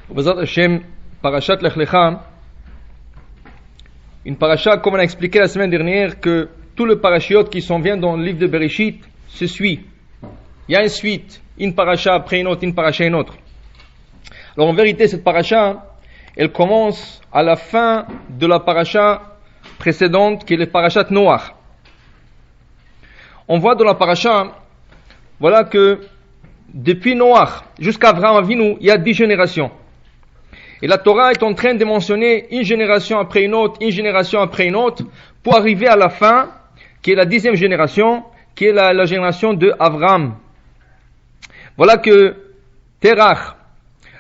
Bezat Hashem, Parashat Lech Lecha, une paracha, comme on a expliqué la semaine dernière, que tout le parashiot qui s'en vient dans le livre de Bereshit se suit. Il y a une suite, une paracha après une autre, une paracha une autre. Alors en vérité, cette paracha, elle commence à la fin de la paracha précédente, qui est le parashat Noach. On voit dans la paracha, voilà que depuis Noach jusqu'à Avraham Avinu, il y a 10 générations. Et la Torah est en train de mentionner une génération après une autre, une génération après une autre, pour arriver à la fin, qui est la 10e génération, qui est la génération de Avraham. Voilà que Terach,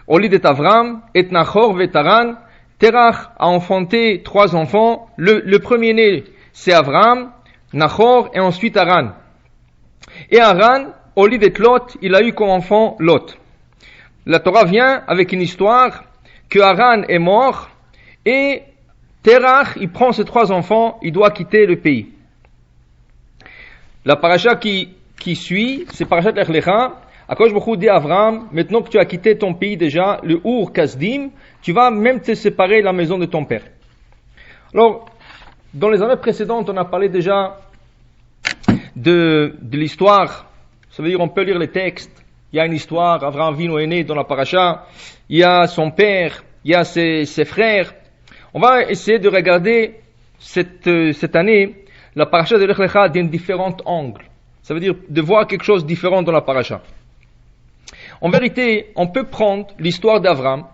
au lit d'Avraham, et Nachor et Haran, Terach a enfanté 3 enfants. Le premier-né, c'est Avraham, Nachor et ensuite Haran. Et Haran, au lit de Lot, il a eu comme enfant Lot. La Torah vient avec une histoire que Haran est mort et Terach, il prend ses 3 enfants, il doit quitter le pays. La paracha qui suit, c'est parashat Lech Lecha. Akadosh Baruch Hu dit à Avraham, maintenant que tu as quitté ton pays déjà, le Ur Kasdim, tu vas même te séparer de la maison de ton père. Alors, dans les années précédentes, on a parlé déjà de l'histoire. Ça veut dire, on peut lire les textes. Il y a une histoire, Avraham Avinu est né dans la paracha, il y a son père, il y a ses frères. On va essayer de regarder cette année la paracha de Lech Lecha d'un différent angle. Ça veut dire de voir quelque chose de différent dans la paracha. En vérité, on peut prendre l'histoire d'Avraham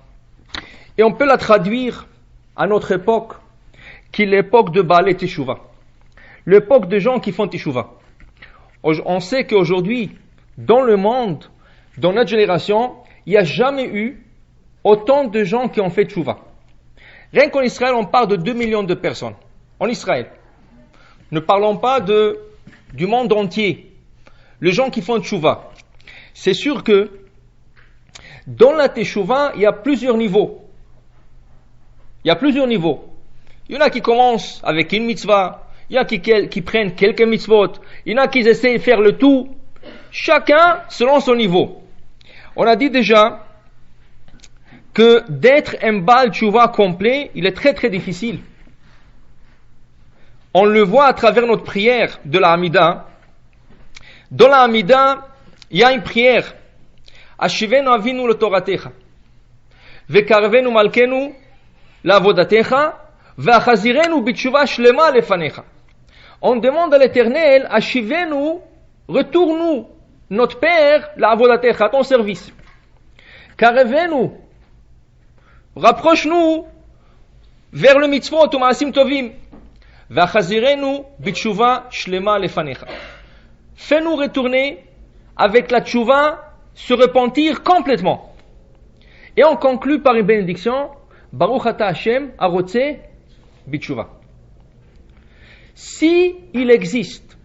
et on peut la traduire à notre époque, qui est l'époque de Baalei Teshuvah, l'époque de gens qui font Teshuvah. On sait qu'aujourd'hui, dans le monde, dans notre génération, il n'y a jamais eu autant de gens qui ont fait Teshuvah. Rien qu'en Israël, on parle de 2 millions de personnes. En Israël. Ne parlons pas du monde entier. Les gens qui font Teshuvah. C'est sûr que dans la Teshuvah, il y a plusieurs niveaux. Il y a plusieurs niveaux. Il y en a qui commencent avec une mitzvah. Il y en a qui prennent quelques mitzvot. Il y en a qui essaient de faire le tout. Chacun selon son niveau. On a dit déjà que d'être un Baal Teshuvah complet, il est très très difficile. On le voit à travers notre prière de la Hamida. Dans la Hamida, il y a une prière. Ashivenu avinu letoratecha, vekarvenu malkenu lavodatecha, veachazirenu b'teshuvah shlema lefanecha. On demande à l'Éternel, Ashivenu, retourne-nous, notre Père, lavodatecha, à ton service. Karevenu, rapproche-nous vers le mitzvot ou maasim tovim. Veachazirenu b'teshuvah shlema lefanecha. Fais-nous retourner avec la teshuvah, se repentir complètement. Et on conclut par une bénédiction, Baruch ata Hashem arotze b'teshuvah. Si il existe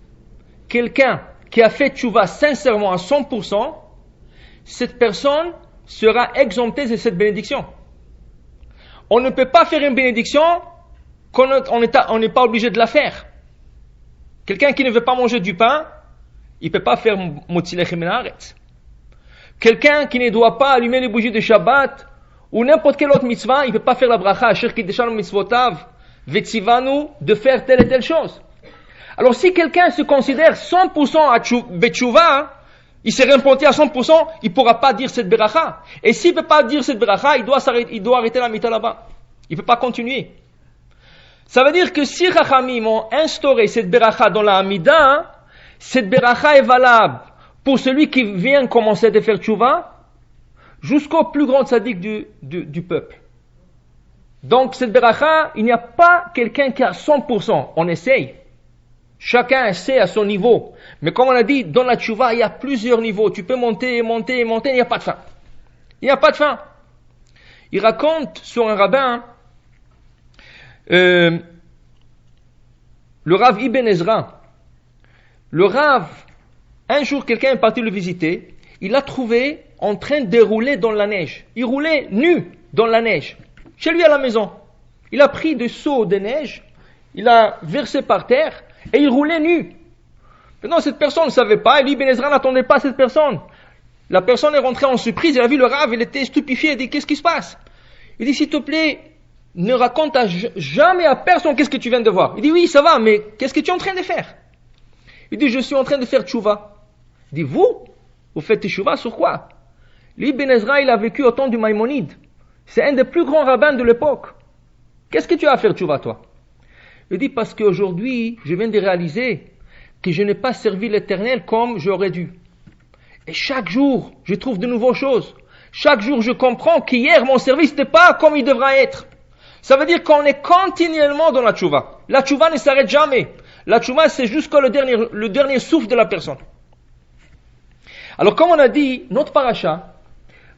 quelqu'un qui a fait teshuvah sincèrement à 100%, cette personne sera exemptée de cette bénédiction. On ne peut pas faire une bénédiction qu'on n'est pas obligé de la faire. Quelqu'un qui ne veut pas manger du pain, il ne peut pas faire motzi lechem min haaretz. Quelqu'un qui ne doit pas allumer les bougies de Shabbat, ou n'importe quelle autre mitzvah, il ne peut pas faire la bracha, asher kiddeshanu mitzvotav, vetzivanu, de faire telle et telle chose. Alors si quelqu'un se considère 100% à betshuvah, il s'est repenti à 100%, il ne pourra pas dire cette bracha. Et s'il ne peut pas dire cette bracha, il doit arrêter la mita là-bas. Il ne peut pas continuer. Ça veut dire que si Chachamim ont instauré cette bracha dans la Hamida, cette bracha est valable pour celui qui vient commencer à faire teshuvah jusqu'au plus grand tzaddik du peuple. Donc cette bracha, il n'y a pas quelqu'un qui a 100%. On essaye. Chacun essaie à son niveau. Mais comme on a dit, dans la teshuvah, il y a plusieurs niveaux. Tu peux monter, monter, monter, il n'y a pas de fin. Il n'y a pas de fin. Il raconte sur un rabbin, le Rav Ibn Ezra. Le Rav, un jour, quelqu'un est parti le visiter. Il l'a trouvé en train de rouler dans la neige. Il roulait nu dans la neige. Chez lui à la maison. Il a pris des seaux de neige. Il a versé par terre. Et il roulait nu. Maintenant, cette personne ne savait pas. Et lui, Ibn Ezra n'attendait pas cette personne. La personne est rentrée en surprise, elle a vu le Rav, elle était stupéfiée, elle dit, qu'est-ce qui se passe? Il dit, s'il te plaît, ne raconte jamais à personne qu'est-ce que tu viens de voir. Il dit, oui, ça va, mais qu'est-ce que tu es en train de faire? Il dit, je suis en train de faire tchouva. Il dit, vous faites tchouva sur quoi? Lui, Ben Ezra, il a vécu au temps du Maïmonide. C'est un des plus grands rabbins de l'époque. Qu'est-ce que tu as à faire tchouva, toi? Il dit, parce qu'aujourd'hui, je viens de réaliser que je n'ai pas servi l'Éternel comme j'aurais dû. Et chaque jour, je trouve de nouvelles choses. Chaque jour, je comprends qu'hier, mon service n'était pas comme il devrait être. Ça veut dire qu'on est continuellement dans la tchouva. La tchouva ne s'arrête jamais. La tchouva, c'est jusqu'au le dernier souffle de la personne. Alors, comme on a dit, notre paracha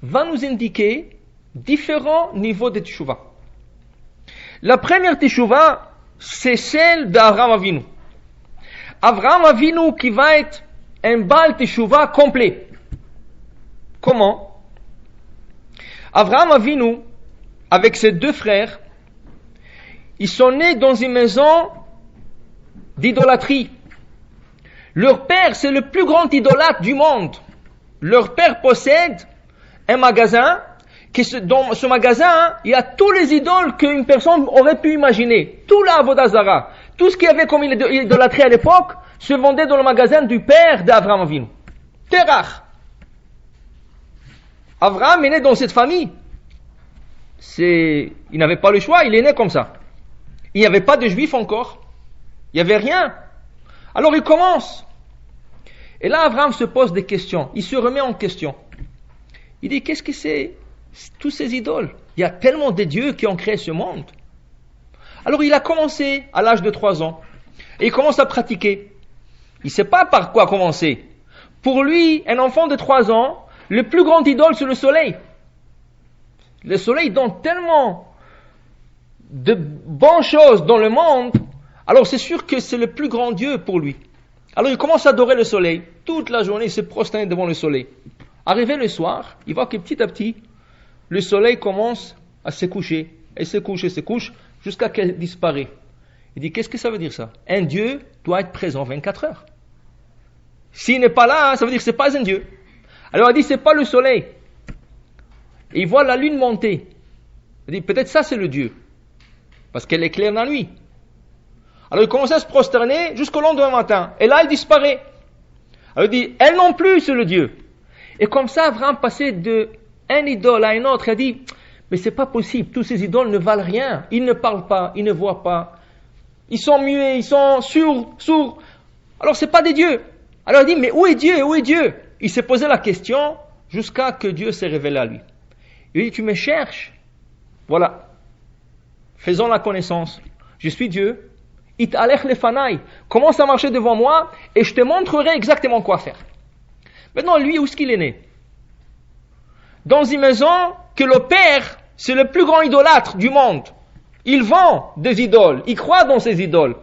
va nous indiquer différents niveaux de tchouva. La première tchouva, c'est celle d'Avraham Avinu. Avraham Avinu qui va être un Baal tchouva complet. Comment? Avraham Avinu, avec ses deux frères, ils sont nés dans une maison d'idolâtrie. Leur père, c'est le plus grand idolâtre du monde. Leur père possède un magasin, dans ce magasin, il y a tous les idoles qu'une personne aurait pu imaginer. Tout la Avodah Zara, tout ce qu'il y avait comme idolâtrie à l'époque, se vendait dans le magasin du père d'Avraham Avinu. Terach. Avraham est né dans cette famille. Il n'avait pas le choix, il est né comme ça. Il n'y avait pas de juifs encore. Il n'y avait rien. Alors il commence. Et là, Avraham se pose des questions. Il se remet en question. Il dit, qu'est-ce que c'est tous ces idoles? Il y a tellement de dieux qui ont créé ce monde. Alors il a commencé à l'âge de 3 ans. Et il commence à pratiquer. Il ne sait pas par quoi commencer. Pour lui, un enfant de 3 ans, le plus grand idole, c'est le soleil. Le soleil donne tellement de bonnes choses dans le monde, alors c'est sûr que c'est le plus grand Dieu pour lui. Alors il commence à adorer le soleil. Toute la journée, il se prosterne devant le soleil. Arrivé le soir, il voit que petit à petit, le soleil commence à se coucher. Et se couche, jusqu'à qu'il disparaît. Il dit, qu'est-ce que ça veut dire ça? Un Dieu doit être présent 24 heures. S'il n'est pas là, ça veut dire que ce n'est pas un Dieu. Alors il dit, c'est pas le soleil. Et il voit la lune monter. Il dit, peut-être ça c'est le Dieu. Parce qu'elle éclaire la nuit. Alors il commence à se prosterner jusqu'au lendemain matin. Et là, elle disparaît. Alors il dit, elle non plus c'est le Dieu. Et comme ça, Abraham passait d'un idole à un autre. Il a dit, mais c'est pas possible. Tous ces idoles ne valent rien. Ils ne parlent pas, ils ne voient pas. Ils sont muets, ils sont sourds. Alors c'est pas des dieux. Alors il dit, mais où est Dieu? Où est Dieu? Il s'est posé la question jusqu'à que Dieu s'est révélé à lui. Il dit, tu me cherches? Voilà. Faisons la connaissance. Je suis Dieu. It alech lefanai. Commence à marcher devant moi et je te montrerai exactement quoi faire. Maintenant, lui, où est-ce qu'il est né? Dans une maison que le père, c'est le plus grand idolâtre du monde. Il vend des idoles. Il croit dans ces idoles.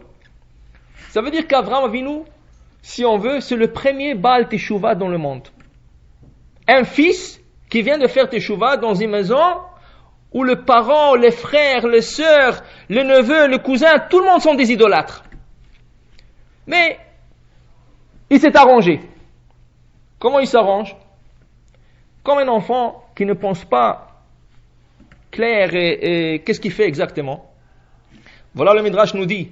Ça veut dire qu'Avraham Avinu, si on veut, c'est le premier Baal Teshuvah dans le monde. Un fils qui vient de faire Teshuvah dans une maison où le parent, les frères, les sœurs, le neveu, le cousin, tout le monde sont des idolâtres. Mais il s'est arrangé. Comment il s'arrange? Comme un enfant qui ne pense pas clair et qu'est-ce qu'il fait exactement. Voilà, le Midrash nous dit,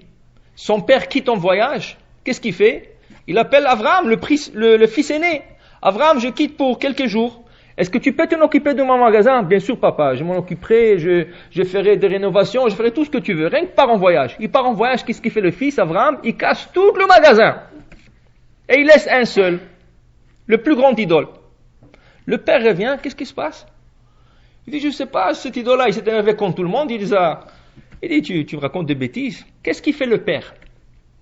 son père quitte en voyage, qu'est-ce qu'il fait? Il appelle Avraham, le fils aîné. Avraham, je quitte pour quelques jours. Est-ce que tu peux t'en occuper de mon magasin? Bien sûr, papa, je m'en occuperai, je ferai des rénovations, je ferai tout ce que tu veux. Rien que part en voyage. Il part en voyage, qu'est-ce qu'il fait le fils, Avraham? Il casse tout le magasin. Et il laisse un seul, le plus grand idole. Le père revient, qu'est-ce qui se passe? Il dit, je ne sais pas, cet idole-là, il s'est énervé contre tout le monde, il dit, tu me racontes des bêtises. Qu'est-ce qu'il fait le père?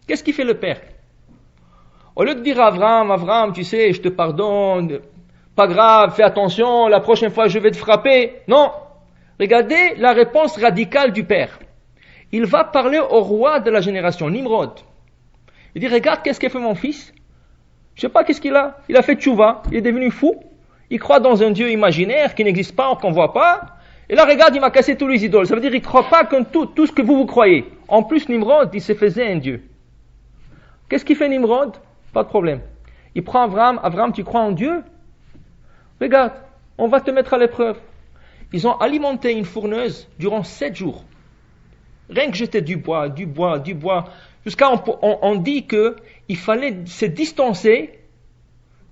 Qu'est-ce qu'il fait le père? Au lieu de dire à Avraham, tu sais, je te pardonne, pas grave, fais attention, la prochaine fois je vais te frapper. Non. Regardez la réponse radicale du père. Il va parler au roi de la génération, Nimrod. Il dit, regarde qu'est-ce qu'a fait mon fils. Je sais pas qu'est-ce qu'il a. Il a fait tchouva, il est devenu fou. Il croit dans un Dieu imaginaire qui n'existe pas, qu'on ne voit pas. Et là, regarde, il m'a cassé tous les idoles. Ça veut dire qu'il ne croit pas que tout ce que vous croyez. En plus, Nimrod, il se faisait un Dieu. Qu'est-ce qu'il fait Nimrod? Pas de problème. Il prend Avraham, tu crois en Dieu? Regarde, on va te mettre à l'épreuve. Ils ont alimenté une fourneuse durant 7 jours. Rien que jeter du bois. Jusqu'à on dit qu'il fallait se distancer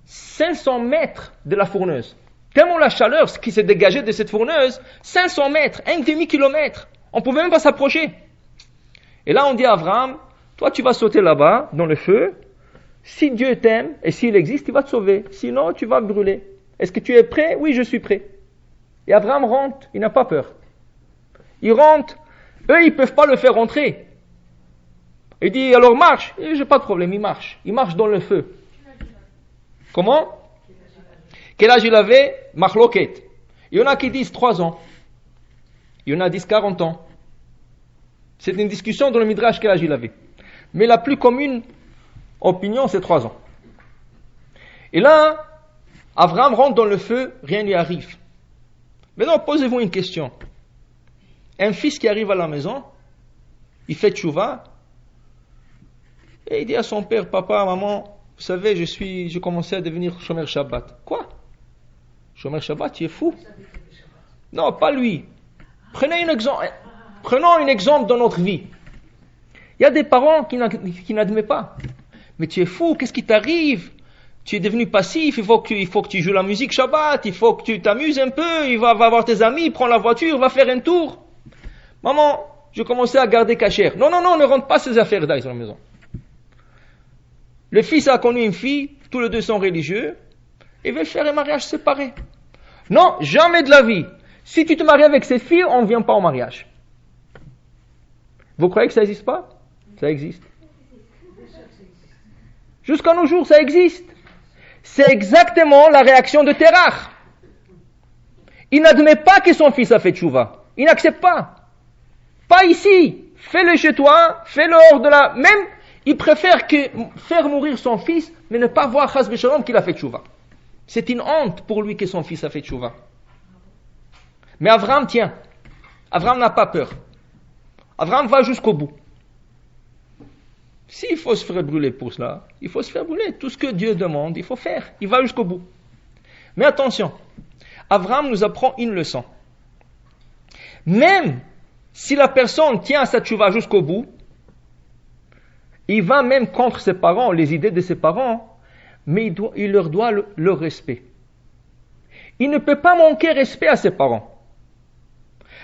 500 mètres de la fourneuse. Tellement la chaleur qui s'est dégagée de cette fourneuse, 500 mètres, un demi-kilomètre. On ne pouvait même pas s'approcher. Et là on dit à Abraham, toi tu vas sauter là-bas, dans le feu. Si Dieu t'aime, et s'il existe, il va te sauver. Sinon, tu vas brûler. Est-ce que tu es prêt? Oui, je suis prêt. Et Abraham rentre, il n'a pas peur. Il rentre, eux, ils ne peuvent pas le faire rentrer. Il dit, alors marche. Et j'ai pas de problème, il marche. Il marche dans le feu. Comment? Quel âge il avait? Mahloket. Il y en a qui disent 3 ans. Il y en a qui disent 40 ans. C'est une discussion dans le Midrash quel âge il avait. Mais la plus commune opinion, c'est 3 ans. Et là, Abraham rentre dans le feu, rien ne lui arrive. Maintenant, posez-vous une question. Un fils qui arrive à la maison, il fait tchouva, et il dit à son père, papa, maman, vous savez, je commençais à devenir Shomer Shabbat. Quoi? Shomer Shabbat, tu es fou? Non, pas lui. Prenons un exemple dans notre vie. Il y a des parents qui n'admettent pas. Mais tu es fou, qu'est-ce qui t'arrive? Tu es devenu passif, il faut que tu joues la musique Shabbat, il faut que tu t'amuses un peu, il va voir tes amis, prends la voiture, va faire un tour. Maman, je commençais à garder cachère. Non, ne rentre pas ces affaires dans la maison. Le fils a connu une fille, tous les deux sont religieux, il veut faire un mariage séparé. Non, jamais de la vie. Si tu te maries avec cette fille, on ne vient pas au mariage. Vous croyez que ça n'existe pas? Ça existe. Jusqu'à nos jours, ça existe. C'est exactement la réaction de Terach. Il n'admet pas que son fils a fait tchouva. Il n'accepte pas. Pas ici. Fais-le chez toi, fais-le hors de la... Même, il préfère faire mourir son fils, mais ne pas voir Chas V'Shalom qu'il a fait tchouva. C'est une honte pour lui que son fils a fait tchouva. Mais Abraham tient. Abraham n'a pas peur. Abraham va jusqu'au bout. S'il faut se faire brûler pour cela, il faut se faire brûler. Tout ce que Dieu demande, il faut faire. Il va jusqu'au bout. Mais attention, Abraham nous apprend une leçon. Même si la personne tient à sa tchouva jusqu'au bout, il va même contre ses parents, les idées de ses parents, mais il leur doit le respect. Il ne peut pas manquer respect à ses parents.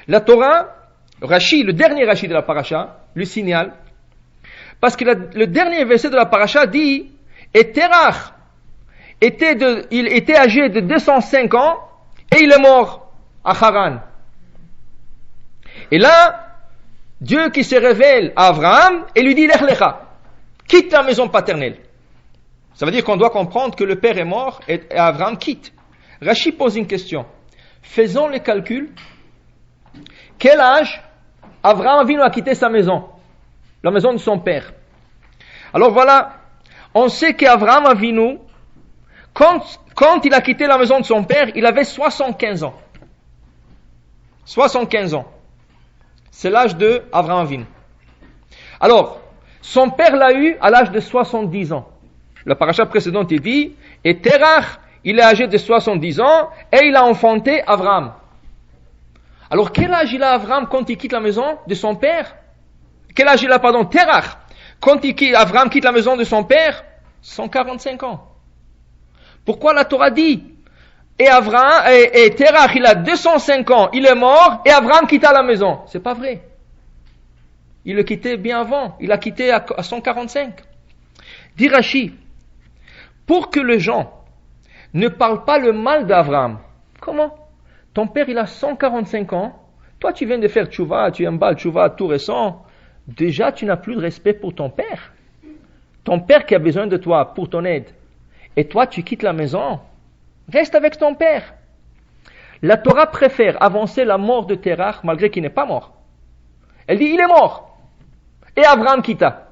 La Torah, Rashi, le dernier Rashi de la paracha, le signale, parce que le dernier verset de la paracha dit, et Terach il était âgé de 205 ans, et il est mort à Haran. Et là, Dieu qui se révèle à Abraham, et lui dit, Lech lecha, quitte la maison paternelle. Ça veut dire qu'on doit comprendre que le père est mort, et Abraham quitte. Rashi pose une question. Faisons les calculs. Quel âge Abraham Avinu a quitté sa maison? La maison de son père. Alors voilà, on sait qu'Abraham Avinu, quand il a quitté la maison de son père, il avait 75 ans. 75 ans. C'est l'âge de Abraham Avinu. Alors, son père l'a eu à l'âge de 70 ans. La paracha précédente il dit, et Terach, il est âgé de 70 ans, et il a enfanté Abraham. Alors quel âge il a Abraham quand il quitte la maison de son père? Quel âge il a, Terach, quand Abraham quitte la maison de son père? 145 ans. Pourquoi la Torah dit, et Terach, il a 205 ans, il est mort, et Abraham quitta la maison? C'est pas vrai. Il le quittait bien avant, il a quitté à 145. Dit Rashi, pour que les gens ne parlent pas le mal d'Abraham. Comment? Ton père, il a 145 ans, toi tu viens de faire tchouva, tu es un bal tchouva tout récent, déjà tu n'as plus de respect pour ton père. Ton père qui a besoin de toi pour ton aide. Et toi tu quittes la maison, reste avec ton père. La Torah préfère avancer la mort de Terach malgré qu'il n'est pas mort. Elle dit il est mort. Et Abraham quitta.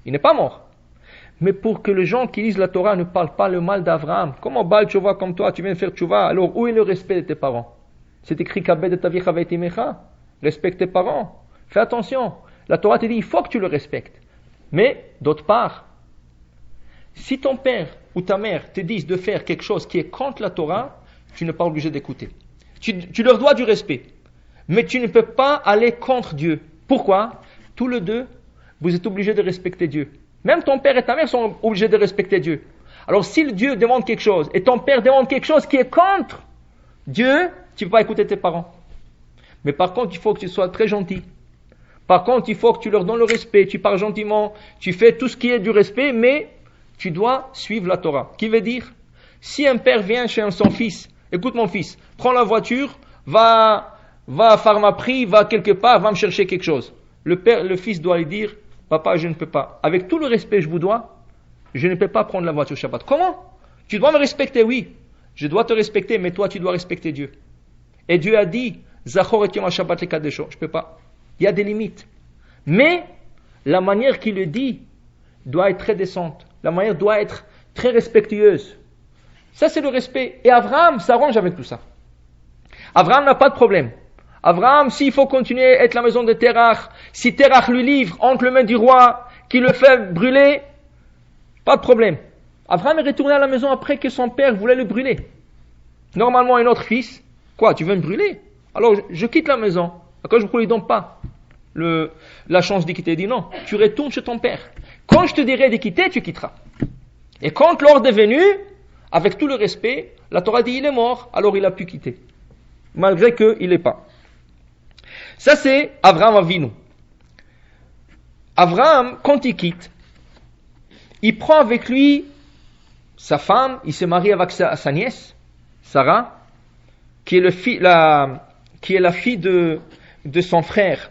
Il n'est pas mort. Mais pour que les gens qui lisent la Torah ne parlent pas le mal d'Abraham, comment Baal Tchouva comme toi, tu viens de faire Tchouva, alors où est le respect de tes parents? C'est écrit Kabed et Avicha ve'Imecha, respecte tes parents. Fais attention, la Torah te dit il faut que tu le respectes. Mais, d'autre part, Si ton père ou ta mère te disent de faire quelque chose qui est contre la Torah, tu n'es pas obligé d'écouter. Tu leur dois du respect. Mais tu ne peux pas aller contre Dieu. Pourquoi? Tous les deux, vous êtes obligés de respecter Dieu. Même ton père et ta mère sont obligés de respecter Dieu. Alors si Dieu demande quelque chose et ton père demande quelque chose qui est contre Dieu, tu ne peux pas écouter tes parents. Mais par contre, il faut que tu sois très gentil. Par contre, il faut que tu leur donnes le respect. Tu parles gentiment, tu fais tout ce qui est du respect, mais tu dois suivre la Torah. Qui veut dire, si un père vient chez son fils, écoute mon fils, prends la voiture, va à Pharmaprix, va quelque part, va me chercher quelque chose. Le fils doit lui dire, papa, je ne peux pas. Avec tout le respect que je vous dois, je ne peux pas prendre la voiture Shabbat. Comment? Tu dois me respecter, oui. Je dois te respecter, mais toi, tu dois respecter Dieu. Et Dieu a dit, Zachor et Yom Shabbat le Kadesho. Je ne peux pas. Il y a des limites. Mais, la manière qu'il le dit doit être très décente. La manière doit être très respectueuse. Ça, c'est le respect. Et Abraham s'arrange avec tout ça. Abraham n'a pas de problème. Abraham, s'il faut continuer à être la maison de Terach, si Terach lui livre entre les mains du roi, qui le fait brûler, pas de problème. Abraham est retourné à la maison après que son père voulait le brûler. Normalement, un autre fils, quoi, tu veux me brûler? Alors, je quitte la maison. D'accord, je ne lui donne pas la chance de quitter. Il dit non, tu retournes chez ton père. Quand je te dirai de quitter, tu quitteras. Et quand l'ordre est venu, avec tout le respect, la Torah dit il est mort, alors il a pu quitter. Malgré qu'il n'est pas. Ça c'est Abraham Avinu. Abraham, quand il quitte, il prend avec lui sa femme, il se marie avec sa nièce, Sarah, qui est la fille de son frère.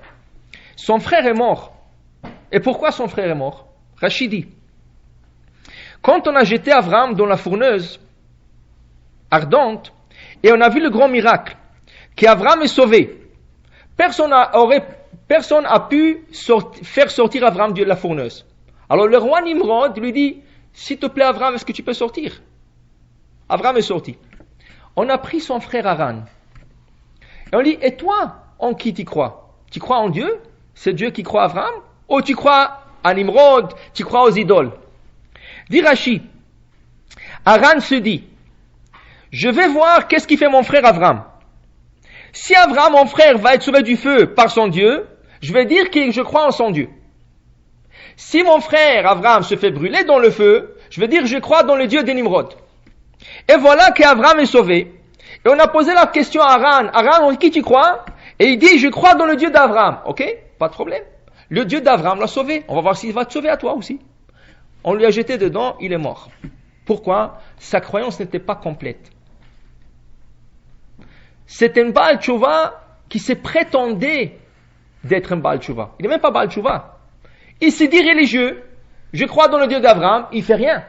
Son frère est mort. Et pourquoi son frère est mort? Rachidi. Quand on a jeté Abraham dans la fourneuse ardente, et on a vu le grand miracle, qu'Abraham est sauvé, personne n'a pu faire sortir Abraham de la fourneuse. Alors le roi Nimrod lui dit, s'il te plaît Abraham, est-ce que tu peux sortir? Abraham est sorti. On a pris son frère Haran. Et on dit, et toi, en qui tu crois? Tu crois en Dieu? C'est Dieu qui croit à Abraham? Ou tu crois à Nimrod? Tu crois aux idoles? Dit Rashi, Haran se dit, je vais voir qu'est-ce qu'il fait mon frère Abraham. Si Abraham, mon frère, va être sauvé du feu par son Dieu, je vais dire que je crois en son Dieu. Si mon frère Abraham se fait brûler dans le feu, je vais dire je crois dans le Dieu de Nimrod. Et voilà qu'Abraham est sauvé. Et on a posé la question à Haran, Haran, en qui tu crois? Et il dit je crois dans le Dieu d'Abraham. Ok, pas de problème. Le Dieu d'Abraham l'a sauvé. On va voir s'il va te sauver à toi aussi. On lui a jeté dedans, il est mort. Pourquoi? Sa croyance n'était pas complète. C'était un Baal Tshuva qui se prétendait d'être un Baal Tshuva. Il n'est même pas Baal Tshuva. Il s'est dit religieux. Je crois dans le Dieu d'Abraham. Il fait rien.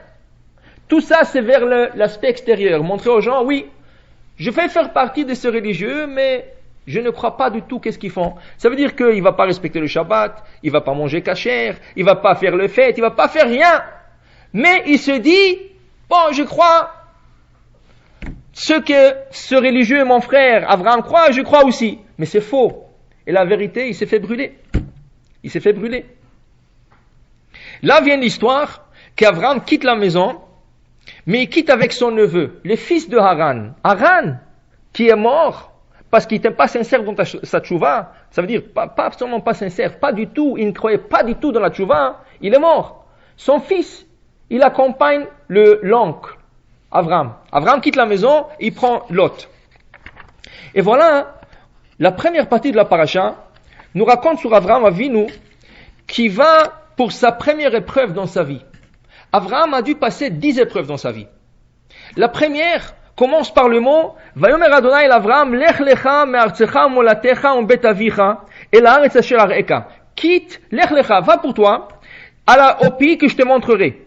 Tout ça, c'est vers l'aspect extérieur. Montrer aux gens, oui, je vais faire partie de ce religieux, mais je ne crois pas du tout qu'est-ce qu'ils font. Ça veut dire qu'il ne va pas respecter le Shabbat, il ne va pas manger kasher, il ne va pas faire le fête, il ne va pas faire rien. Mais il se dit, bon, je crois ce que ce religieux, mon frère Abraham croit, je crois aussi. Mais c'est faux. Et la vérité, il s'est fait brûler. Il s'est fait brûler. Là vient l'histoire qu'Abraham quitte la maison, mais il quitte avec son neveu, le fils de Haran. Haran, qui est mort, parce qu'il n'était pas sincère dans sa tchouva, ça veut dire pas absolument pas sincère, pas du tout, il ne croyait pas du tout dans la tchouva, il est mort. Son fils, il accompagne l'oncle, Abraham. Abraham quitte la maison, il prend Lot. Et voilà, la première partie de la paracha nous raconte sur Abraham Avinu qui va pour sa première épreuve dans sa vie. Abraham a dû passer 10 épreuves dans sa vie. La première commence par le mot Vayomer Adonai el Avraham lech lecha me'artzecha molatecha u'bet avicha el haaretz asher areeka. Quitte, lech lecha, va pour toi au pays que je te montrerai.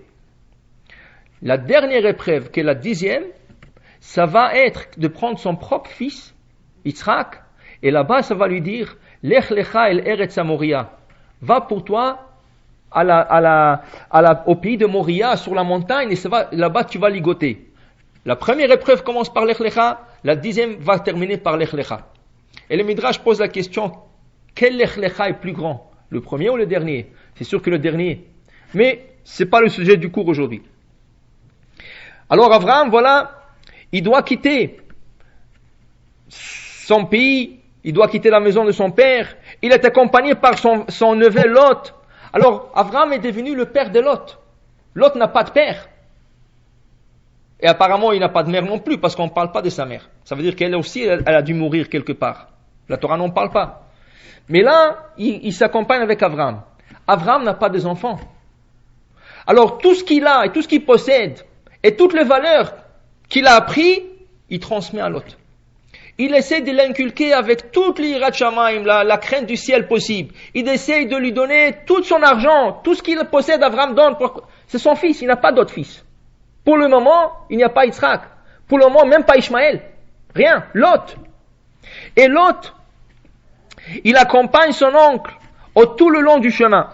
La dernière épreuve, qui est la 10e, ça va être de prendre son propre fils, Yitzhak, et là-bas ça va lui dire lech lecha el eretz Moria. Va pour toi au pays de Moria, sur la montagne, et là-bas tu vas ligoter. La première épreuve commence par Lech Lecha, la 10e va terminer par Lech Lecha. Et le Midrash pose la question, quel Lech Lecha est plus grand, le premier ou le dernier? C'est sûr que le dernier. Mais ce n'est pas le sujet du cours aujourd'hui. Alors Abraham, voilà, il doit quitter son pays, il doit quitter la maison de son père. Il est accompagné par son neveu Lot. Alors Abraham est devenu le père de Lot. Lot n'a pas de père. Et apparemment, il n'a pas de mère non plus, parce qu'on ne parle pas de sa mère. Ça veut dire qu'elle aussi, elle a dû mourir quelque part. La Torah n'en parle pas. Mais là, il s'accompagne avec Abraham. Abraham n'a pas d'enfants. Alors tout ce qu'il a et tout ce qu'il possède et toutes les valeurs qu'il a appris, il transmet à Lot. Il essaie de l'inculquer avec toute l'Irat Shamaim, la crainte du ciel possible. Il essaie de lui donner tout son argent, tout ce qu'il possède, Abraham donne. C'est son fils, il n'a pas d'autre fils. Pour le moment, il n'y a pas Yitzhak. Pour le moment, même pas Ishmaël. Rien, Lot. Et Lot, il accompagne son oncle tout le long du chemin.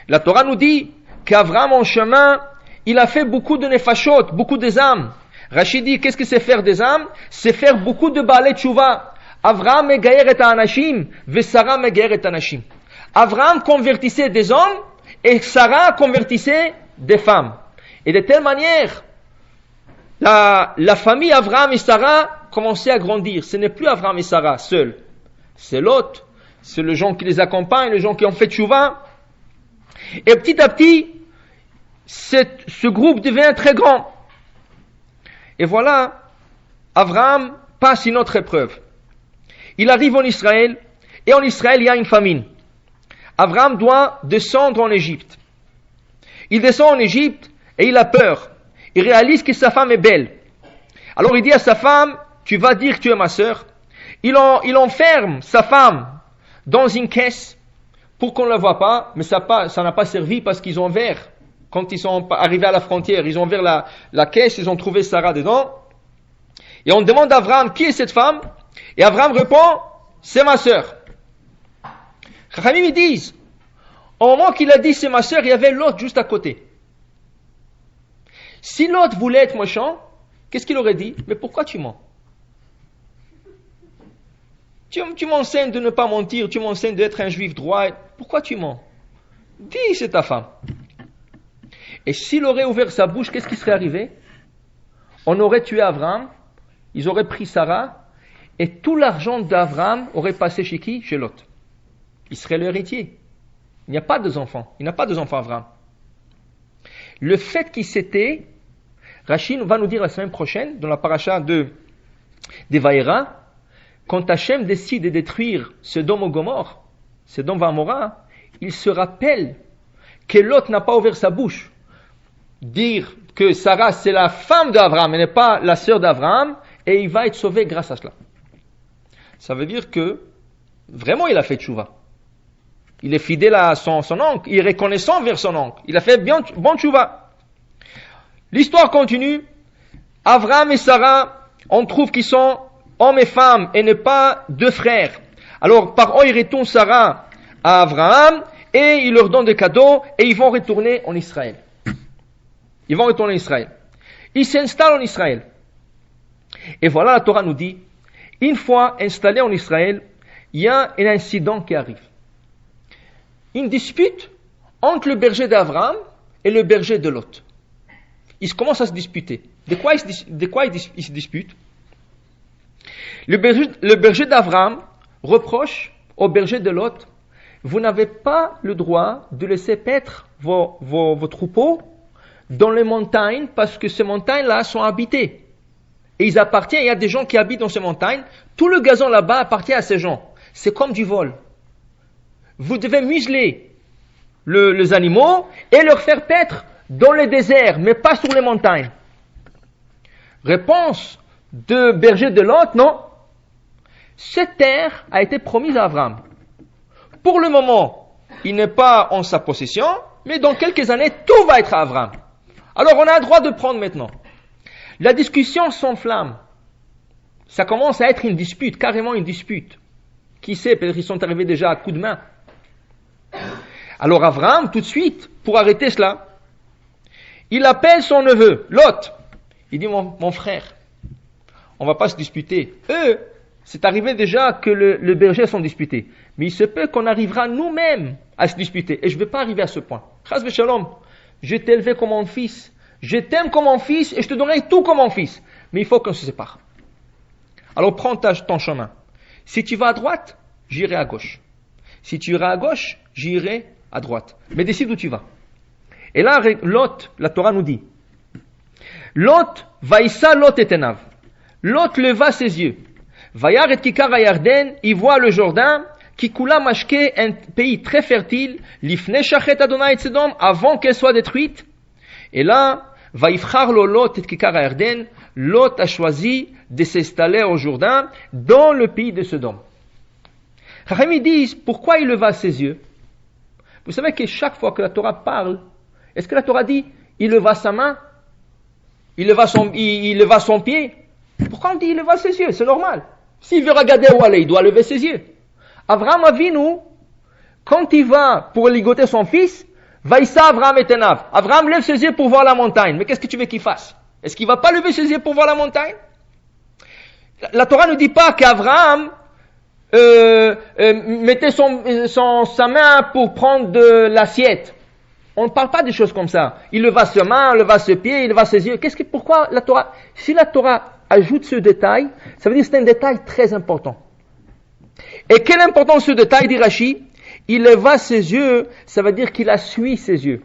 La Torah nous dit qu'Abraham en chemin, il a fait beaucoup de nefashot, beaucoup des âmes. Rachid dit, qu'est-ce que c'est faire des âmes? C'est faire beaucoup de balai tchouva. Abraham megayer et anashim, ve Sarah megayer et anashim. Abraham convertissait des hommes et Sarah convertissait des femmes. Et de telle manière, la famille Abraham et Sarah commençait à grandir. Ce n'est plus Abraham et Sarah seuls. C'est Lot, c'est les gens qui les accompagnent, les gens qui ont fait tchouva. Et petit à petit, ce groupe devient très grand. Et voilà, Abraham passe une autre épreuve. Il arrive en Israël, et en Israël, il y a une famine. Abraham doit descendre en Égypte. Il descend en Égypte, et il a peur. Il réalise que sa femme est belle. Alors il dit à sa femme, tu vas dire que tu es ma sœur. Il enferme sa femme dans une caisse pour qu'on ne la voie pas, mais ça n'a pas servi parce qu'ils ont ouvert. Quand ils sont arrivés à la frontière, ils ont ouvert la caisse, ils ont trouvé Sarah dedans. Et on demande à Abraham, qui est cette femme? Et Abraham répond, c'est ma sœur. Chachamim, ils disent, au moment qu'il a dit c'est ma sœur, il y avait Lot juste à côté. Si Lot voulait être méchant, qu'est-ce qu'il aurait dit? Mais pourquoi tu mens? Tu m'enseignes de ne pas mentir, tu m'enseignes d'être un juif droit. Pourquoi tu mens? Dis, c'est ta femme. Et s'il aurait ouvert sa bouche, qu'est-ce qui serait arrivé? On aurait tué Abraham, ils auraient pris Sarah, et tout l'argent d'Abraham aurait passé chez qui? Chez Lot. Il serait l'héritier. Il n'y a pas d'enfants. Il n'a pas d'enfants Abraham. Le fait qu'il s'était, Rachid va nous dire la semaine prochaine, dans la paracha de Vaïra, quand Hachem décide de détruire Sodome et Gomorrhe, Sodome et Gomorrhe, il se rappelle que Lot n'a pas ouvert sa bouche. Dire que Sarah c'est la femme d'Abraham, elle n'est pas la sœur d'Abraham, et il va être sauvé grâce à cela. Ça veut dire que vraiment il a fait tchouva. Il est fidèle à son oncle, il est reconnaissant vers son oncle. Il a fait bon tchouva. L'histoire continue. Abraham et Sarah, on trouve qu'ils sont hommes et femmes et ne pas deux frères. Alors par eux il retourne Sarah à Abraham et il leur donne des cadeaux et ils vont retourner en Israël. Ils vont retourner en Israël. Ils s'installent en Israël. Et voilà, la Torah nous dit, une fois installés en Israël, il y a un incident qui arrive. Une dispute entre le berger d'Abraham et le berger de Lot. Ils commencent à se disputer. De quoi ils se disputent? Le berger d'Abraham reproche au berger de Lot, vous n'avez pas le droit de laisser paître vos troupeaux dans les montagnes parce que ces montagnes-là sont habitées. Et ils appartiennent, il y a des gens qui habitent dans ces montagnes, tout le gazon là-bas appartient à ces gens. C'est comme du vol. Vous devez museler les animaux et leur faire paître dans le désert, mais pas sur les montagnes. Réponse de berger de Lot, non. Cette terre a été promise à Abraham. Pour le moment, il n'est pas en sa possession, mais dans quelques années, tout va être à Abraham. Alors on a le droit de prendre maintenant. La discussion s'enflamme. Ça commence à être une dispute, carrément une dispute. Qui sait, peut-être qu'ils sont arrivés déjà à coups de main. Alors Abraham, tout de suite, pour arrêter cela, il appelle son neveu, Lot. Il dit, mon frère, on ne va pas se disputer. Eux, c'est arrivé déjà que le berger sont disputés. Mais il se peut qu'on arrivera nous-mêmes à se disputer. Et je ne vais pas arriver à ce point. Chas v'shalom, je t'ai élevé comme mon fils. Je t'aime comme mon fils et je te donnerai tout comme mon fils. Mais il faut qu'on se sépare. Alors prends ton chemin. Si tu vas à droite, j'irai à gauche. Si tu iras à gauche, j'irai à droite. Mais décide où tu vas. Et là, Lot, la Torah nous dit, Lot, vaïssa Lot et tenav. Lot leva ses yeux. Vayar et kikar Yarden, il voit le Jourdain, qui coula mashke, un pays très fertile, l'ifne shachet Adonai et Sedom, avant qu'elle soit détruite. Et là, vaïfchar lo Lot et kikar Yarden, Lot a choisi de s'installer au Jourdain, dans le pays de Sodome. Chachamim disent, pourquoi il leva ses yeux? Vous savez que chaque fois que la Torah parle, est-ce que la Torah dit, il leva sa main? Il leva son pied? Pourquoi on dit, il leva ses yeux? C'est normal. S'il veut regarder où aller, il doit lever ses yeux. Avraham Avinu, quand il va pour ligoter son fils, Vaïssa Avraham et Tenav. Avraham lève ses yeux pour voir la montagne. Mais qu'est-ce que tu veux qu'il fasse? Est-ce qu'il va pas lever ses yeux pour voir la montagne? La Torah ne dit pas qu'Avraham mettait sa main pour prendre de l'assiette. On ne parle pas des choses comme ça. Il leva sa main, il leva ses pieds, il leva ses yeux. Pourquoi la Torah? Si la Torah ajoute ce détail, ça veut dire que c'est un détail très important. Et quelle importance ce détail, dit Rashi? Il leva ses yeux, ça veut dire qu'il a suivi ses yeux.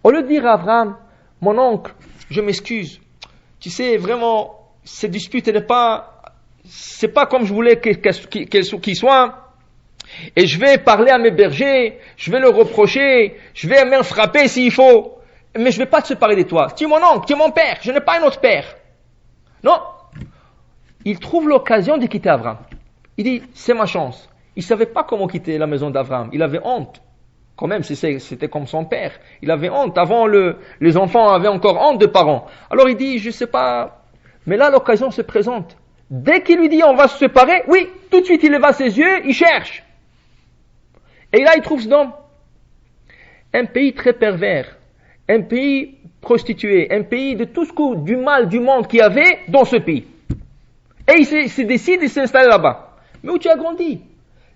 Au lieu de dire à Abraham, mon oncle, je m'excuse. Tu sais, vraiment, cette dispute, c'est pas comme je voulais qu'il soit. Et je vais parler à mes bergers, je vais le reprocher, je vais même frapper s'il faut. Mais je vais pas te séparer de toi. Tu es mon oncle, tu es mon père, je n'ai pas un autre père. Non. Il trouve l'occasion de quitter Abraham. Il dit, c'est ma chance. Il savait pas comment quitter la maison d'Abraham. Il avait honte. Quand même, c'était comme son père. Il avait honte. Avant, les enfants avaient encore honte de parents. Alors il dit, je sais pas. Mais là, l'occasion se présente. Dès qu'il lui dit, on va se séparer, oui, tout de suite, il leva ses yeux, il cherche. Et là, il trouve Sodome. Un pays très pervers. Un pays prostitué. Un pays de tout du mal du monde qu'il y avait dans ce pays. Et il se décide de s'installer là-bas. Mais où tu as grandi?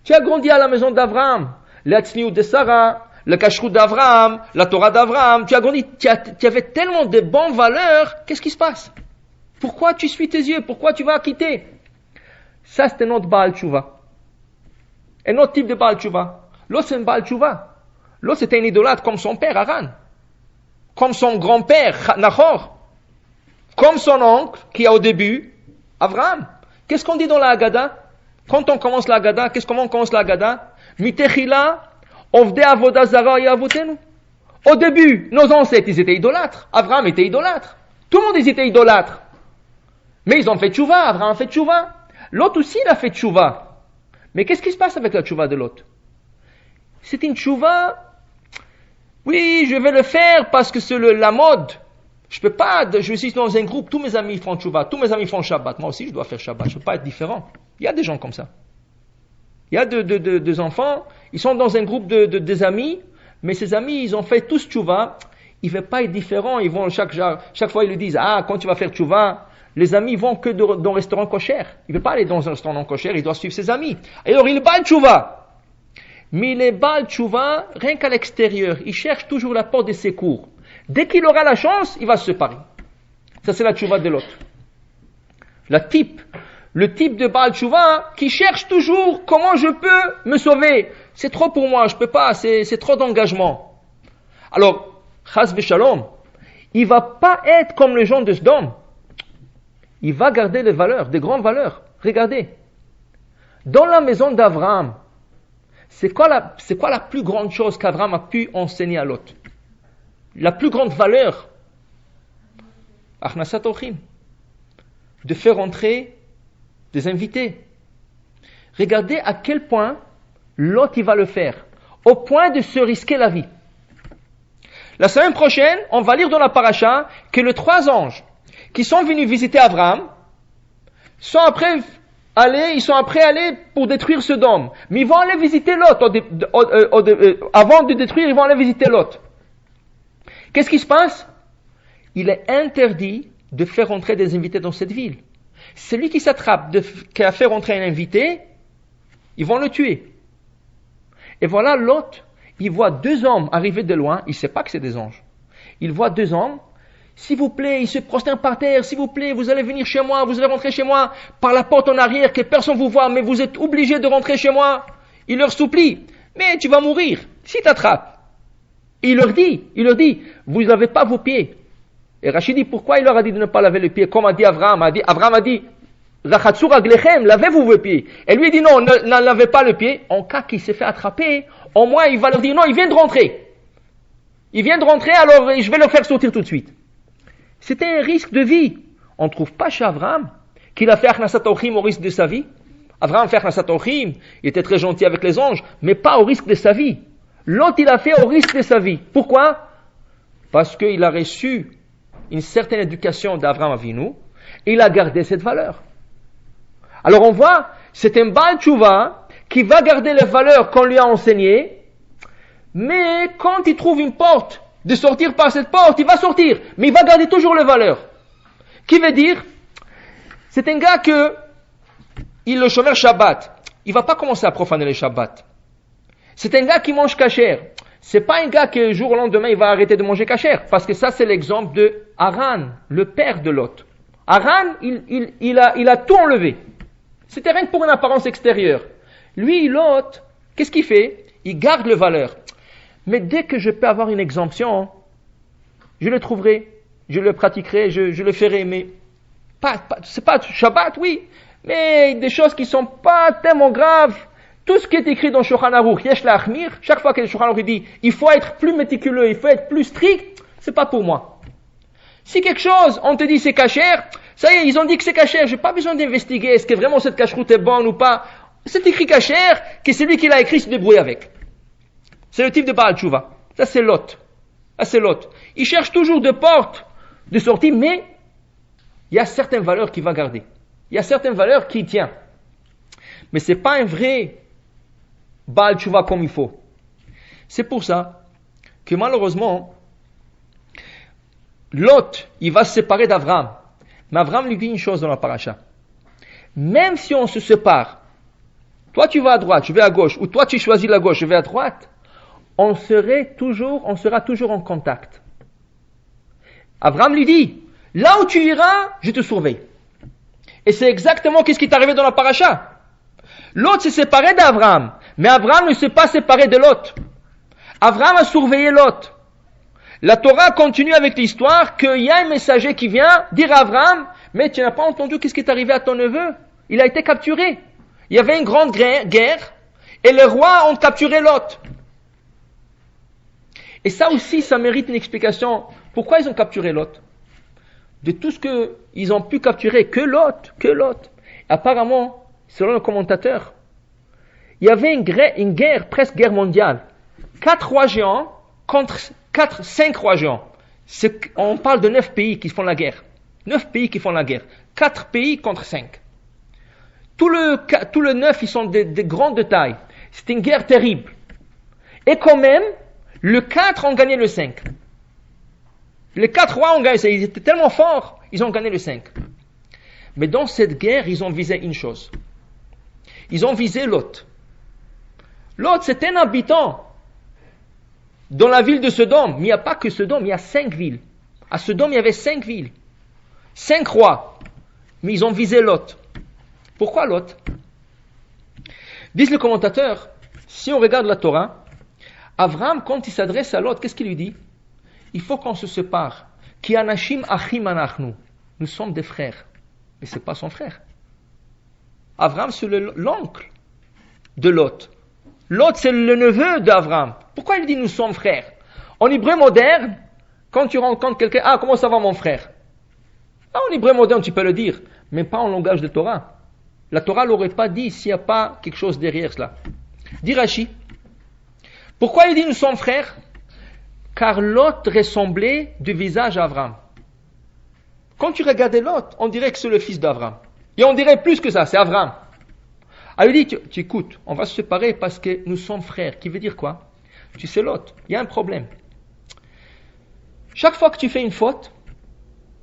Tu as grandi à la maison d'Abraham, la tzniut de Sarah, le kashrut d'Abraham, la Torah d'Abraham. Tu as grandi, tu avais tellement de bonnes valeurs. Qu'est-ce qui se passe? Pourquoi tu suis tes yeux? Pourquoi tu vas quitter? Ça, c'est un autre Baal Tshuva. Un autre type de Baal Tshuva. L'autre, c'est un Baal Tshuva. L'autre, c'était un idolâtre comme son père, Haran. Comme son grand-père, Nahor. Comme son oncle, qui a au début, Abraham. Qu'est-ce qu'on dit dans la Haggadah? Quand on commence la Haggadah, comment on commence la Haggadah? Mitechila, ovde avodah zara yavotenu. Au début, nos ancêtres, ils étaient idolâtres. Abraham était idolâtre. Tout le monde, ils étaient idolâtres. Mais ils ont fait tchouva, Abraham a fait tchouva. Lot aussi, il a fait tchouva. Mais qu'est-ce qui se passe avec la tchouva de Lot? C'est une tchouva. Oui, je vais le faire parce que c'est la mode. Je suis dans un groupe, tous mes amis font tchouva, tous mes amis font Shabbat. Moi aussi, je dois faire Shabbat. Je ne peux pas être différent. Il y a des gens comme ça. Il y a des enfants, ils sont dans un groupe des amis, mais ces amis, ils ont fait tous tchouva. Ils ne veulent pas être différents. Ils vont chaque fois, ils lui disent, quand tu vas faire tchouva, les amis vont que dans un restaurant kosher. Ils ne veulent pas aller dans un restaurant kosher, ils doivent suivre ses amis. Alors, il bat tchouva. Mais il est bal tchouva, rien qu'à l'extérieur. Il cherche toujours la porte de secours. Dès qu'il aura la chance, il va se séparer. Ça, c'est la tchouva de l'autre. Le type de bal tchouva qui cherche toujours comment je peux me sauver. C'est trop pour moi, je peux pas, c'est trop d'engagement. Alors, chas v'shalom, il va pas être comme les gens de Sodome. Il va garder les valeurs, des grandes valeurs. Regardez. Dans la maison d'Abraham, c'est quoi la plus grande chose qu'Abraham a pu enseigner à Lot? La plus grande valeur, Achnasat Orchim, de faire entrer des invités. Regardez à quel point Lot il va le faire, au point de se risquer la vie. La semaine prochaine, on va lire dans la paracha que les 3 anges qui sont venus visiter Abraham sont après aller pour détruire Sodome. Mais ils vont aller visiter Lot. Avant de détruire, ils vont aller visiter Lot. Qu'est-ce qui se passe? Il est interdit de faire entrer des invités dans cette ville. Celui qui s'attrape qui a fait rentrer un invité, ils vont le tuer. Et voilà, Lot, il voit 2 hommes arriver de loin, il ne sait pas que c'est des anges. Il voit 2 hommes. S'il vous plaît, il se prosterne par terre. S'il vous plaît, vous allez venir chez moi, vous allez rentrer chez moi par la porte en arrière, que personne vous voit, mais vous êtes obligés de rentrer chez moi. Il leur supplie. Mais tu vas mourir si t'attrapes. Il leur dit, vous n'avez pas vos pieds. Et Rachid dit, pourquoi il leur a dit de ne pas laver les pieds? Comme a dit Abraham a dit, lavez-vous vos pieds. Et lui dit non, ne lavez pas le pied. En cas qu'il s'est fait attraper, au moins il va leur dire non, il vient de rentrer. Il vient de rentrer, alors je vais le faire sortir tout de suite. C'était un risque de vie. On ne trouve pas chez Abraham qu'il a fait Achnasat Orchim au risque de sa vie. Abraham fait Achnasat Orchim, il était très gentil avec les anges, mais pas au risque de sa vie. L'autre, il a fait au risque de sa vie. Pourquoi? Parce qu'il a reçu une certaine éducation d'Abraham Avinu, et il a gardé cette valeur. Alors on voit, c'est un Baal Tshuva qui va garder les valeurs qu'on lui a enseignées, mais quand il trouve une porte de sortir par cette porte, il va sortir, mais il va garder toujours les valeurs. Qui veut dire, c'est un gars que il le shomer Shabbat, il va pas commencer à profaner le Shabbat. C'est un gars qui mange kasher. C'est pas un gars que jour au lendemain il va arrêter de manger kasher, parce que ça c'est l'exemple de Haran, le père de Lot. Haran, il a tout enlevé. C'était rien que pour une apparence extérieure. Lui, Lot, qu'est-ce qu'il fait? Il garde les valeurs. Mais dès que je peux avoir une exemption, je le trouverai, je le pratiquerai, je le ferai, mais c'est pas Shabbat, oui, mais des choses qui sont pas tellement graves. Tout ce qui est écrit dans Shulchan Aruch, Yesh La'achmir, chaque fois que le Shulchan Aruch dit, il faut être plus méticuleux, il faut être plus strict, c'est pas pour moi. Si quelque chose, on te dit c'est kasher, ça y est, ils ont dit que c'est kasher, j'ai pas besoin d'investiguer, est-ce que vraiment cette kasheroute est bonne ou pas. C'est écrit kasher, que celui qui l'a écrit se débrouille avec. C'est le type de Baal Tshuva. Ça c'est Lot. Il cherche toujours des portes de sortie, mais il y a certaines valeurs qu'il va garder. Il y a certaines valeurs qu'il tient. Mais c'est pas un vrai Baal Tshuva comme il faut. C'est pour ça que malheureusement, Lot, il va se séparer d'Abraham. Mais Abraham lui dit une chose dans la paracha. Même si on se sépare, toi tu vas à droite, je vais à gauche, ou toi tu choisis la gauche, je vais à droite, on sera toujours en contact. Abraham lui dit, là où tu iras, je te surveille. Et c'est exactement ce qui est arrivé dans la paracha. Lot s'est séparé d'Abraham, mais Abraham ne s'est pas séparé de Lot. Abraham a surveillé Lot. La Torah continue avec l'histoire qu'il y a un messager qui vient dire à Abraham, mais tu n'as pas entendu qu'est-ce qui est arrivé à ton neveu? Il a été capturé. Il y avait une grande guerre, et les rois ont capturé Lot. Et ça aussi, ça mérite une explication. Pourquoi ils ont capturé Lot? De tout ce qu'ils ont pu capturer, que Lot. Apparemment, selon le commentateur, il y avait une guerre, presque guerre mondiale. 4 rois géants contre 5 rois géants. On parle de 9 pays qui font la guerre. 9 pays qui font la guerre. 4 pays contre 5. Tout le 9, ils sont de grande taille. C'est une guerre terrible. Et quand même, le 4 ont gagné le 5. Les 4 rois ont gagné, ils étaient tellement forts, ils ont gagné le 5. Mais dans cette guerre, ils ont visé une chose. Ils ont visé Lot. Lot, c'est un habitant dans la ville de Sodome. Mais il n'y a pas que Sodome, il y a 5 villes. À Sodome, il y avait 5 villes. 5 rois. Mais ils ont visé Lot. Pourquoi Lot? Disent les commentateurs, si on regarde la Torah, Abraham, quand il s'adresse à Lot, qu'est-ce qu'il lui dit? Il faut qu'on se sépare. Ki anashim achim anachnu. Nous sommes des frères. Mais ce n'est pas son frère. Abraham, c'est l'oncle de Lot. Lot, c'est le neveu d'Abraham. Pourquoi il dit nous sommes frères? En hébreu moderne, quand tu rencontres quelqu'un, ah, comment ça va mon frère? Ah, en hébreu moderne, tu peux le dire, mais pas en langage de Torah. La Torah ne l'aurait pas dit s'il n'y a pas quelque chose derrière cela. Dit Rashi. Pourquoi il dit nous sommes frères? Car Lot ressemblait du visage à Abraham. Quand tu regardais Lot, on dirait que c'est le fils d'Abraham. Et on dirait plus que ça, c'est Abraham. Alors il dit, tu écoutes, on va se séparer parce que nous sommes frères. Qui veut dire quoi? Tu sais Lot, il y a un problème. Chaque fois que tu fais une faute,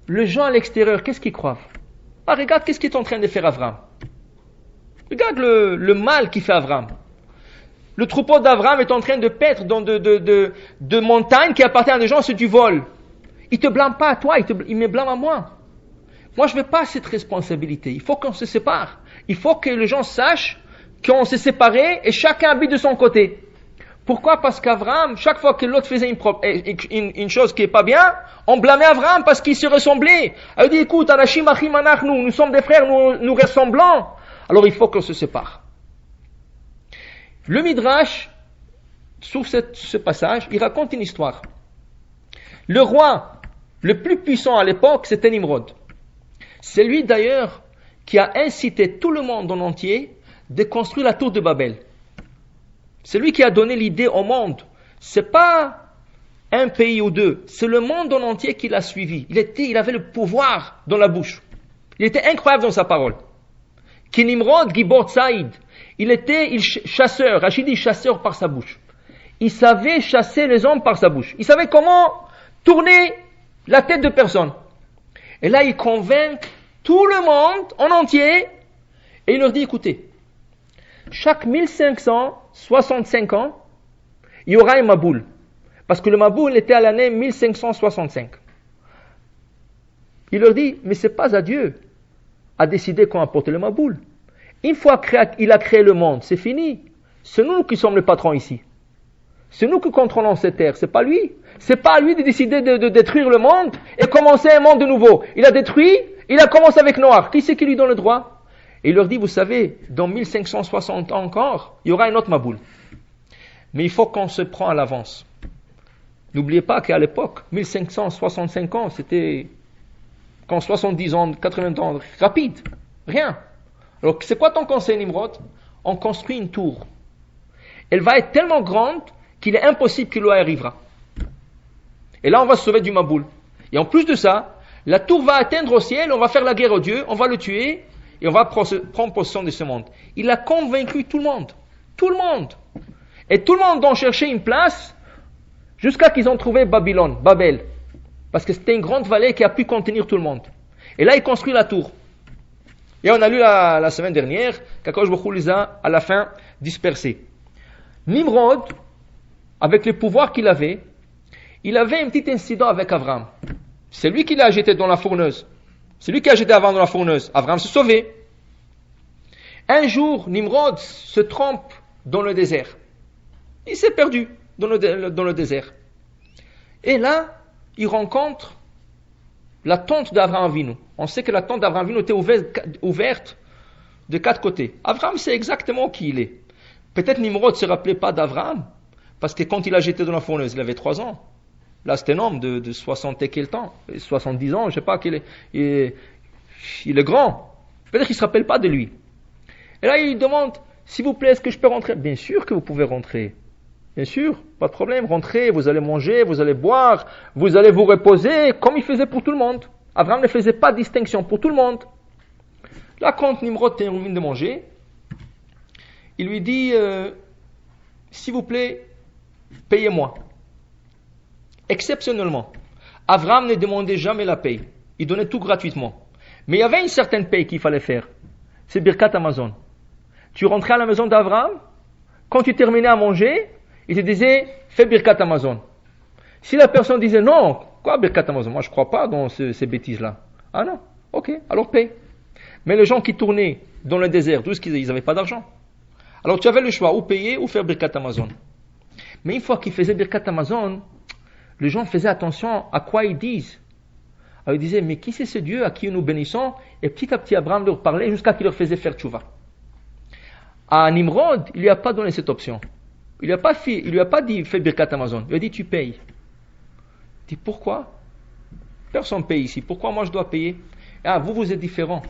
les gens à l'extérieur, qu'est-ce qu'ils croient? Ah, regarde qu'est-ce qu'il est en train de faire Abraham. Regarde le mal qu'il fait Abraham. Le troupeau d'Abraham est en train de paître dans de montagnes qui appartiennent à des gens, c'est du vol. Il te blâme pas à toi, il me blâme à moi. Moi, je veux pas cette responsabilité. Il faut qu'on se sépare. Il faut que les gens sachent qu'on s'est séparés et chacun habite de son côté. Pourquoi? Parce qu'Abraham, chaque fois que l'autre faisait une chose qui est pas bien, on blâmait Abraham parce qu'il se ressemblait. Il dit, écoute, Anashim Achim Anachnu, nous sommes des frères, nous ressemblons. Alors il faut qu'on se sépare. Le Midrash, sur ce passage, il raconte une histoire. Le roi le plus puissant à l'époque, c'était Nimrod. C'est lui d'ailleurs qui a incité tout le monde en entier de construire la tour de Babel. C'est lui qui a donné l'idée au monde. C'est pas un pays ou deux, c'est le monde en entier qui l'a suivi. Il avait le pouvoir dans la bouche. Il était incroyable dans sa parole. Ki Nimrod Gibor Tsaïd. Il était chasseur, Rachid dit chasseur par sa bouche. Il savait chasser les hommes par sa bouche. Il savait comment tourner la tête de personne. Et là, il convainc tout le monde en entier et il leur dit, écoutez, chaque 1565 ans, il y aura un Maboul. Parce que le Maboul était à l'année 1565. Il leur dit, mais c'est pas à Dieu à décider qu'on apporte le Maboul. Une fois qu'il a créé le monde, c'est fini. C'est nous qui sommes le patron ici. C'est nous qui contrôlons cette terre, c'est pas lui. C'est pas à lui de décider de détruire le monde et commencer un monde de nouveau. Il a détruit, il a commencé avec Noir. Qui c'est qui lui donne le droit? Et il leur dit, vous savez, dans 1560 ans encore, il y aura un autre Maboul. Mais il faut qu'on se prenne à l'avance. N'oubliez pas qu'à l'époque, 1565 ans, c'était quand 70 ans, 80 ans, rapide, rien. Alors c'est quoi ton conseil, Nimrod? On construit une tour. Elle va être tellement grande qu'il est impossible qu'il y arrivera. Et là, on va se sauver du Maboul. Et en plus de ça, la tour va atteindre au ciel, on va faire la guerre aux dieux, on va le tuer, et on va prendre possession de ce monde. Il a convaincu tout le monde. Tout le monde. Et tout le monde a cherché une place jusqu'à qu'ils ont trouvé Babel. Parce que c'était une grande vallée qui a pu contenir tout le monde. Et là, il construit la tour. Et on a lu la semaine dernière qu'Akadosh Baruch Hu les a à la fin dispersés. Nimrod, avec le pouvoir qu'il avait, il avait un petit incident avec Abraham. C'est lui qui l'a jeté dans la fourneuse. C'est lui qui a jeté avant dans la fourneuse. Abraham s'est sauvé. Un jour, Nimrod se trompe dans le désert. Il s'est perdu dans le désert. Et là, il rencontre la tente d'Abraham Avinu. On sait que la tente d'Abraham Avinu était ouverte de quatre côtés. Abraham sait exactement qui il est. Peut-être Nimrod ne se rappelait pas d'Abraham, parce que quand il a jeté dans la fourneuse, il avait 3 ans. Là, c'est un homme de 60 et quel temps, 70 ans, je ne sais pas, il est grand. Peut-être qu'il ne se rappelle pas de lui. Et là, il lui demande, s'il vous plaît, est-ce que je peux rentrer? Bien sûr que vous pouvez rentrer. Bien sûr, pas de problème, rentrez, vous allez manger, vous allez boire, vous allez vous reposer, comme il faisait pour tout le monde. Abraham ne faisait pas de distinction pour tout le monde. Là, quand Nimrod termine de manger, il lui dit, s'il vous plaît, payez-moi. Exceptionnellement, Abraham ne demandait jamais la paye. Il donnait tout gratuitement. Mais il y avait une certaine paye qu'il fallait faire. C'est Birkat Amazon. Tu rentrais à la maison d'Abraham, quand tu terminais à manger, il te disait, fais Birkat Amazon. Si la personne disait, non, quoi Birkat Amazon? Moi je ne crois pas dans ces bêtises-là. Ah non, ok, alors paye. Mais les gens qui tournaient dans le désert, d'où est-ce qu'ils n'avaient pas d'argent? Alors tu avais le choix, ou payer ou faire Birkat Amazon. Mais une fois qu'ils faisaient Birkat Amazon, les gens faisaient attention à quoi ils disent. Alors ils disaient, mais qui c'est ce Dieu à qui nous bénissons? Et petit à petit, Abraham leur parlait jusqu'à qu'il leur faisait faire tchouva. À Nimrod, il lui a pas donné cette option. Il lui a pas dit, fais Birkat Amazon. Il lui a dit, tu payes. Il dit, pourquoi? Personne ne paye ici. Pourquoi moi je dois payer? Ah, vous êtes différents.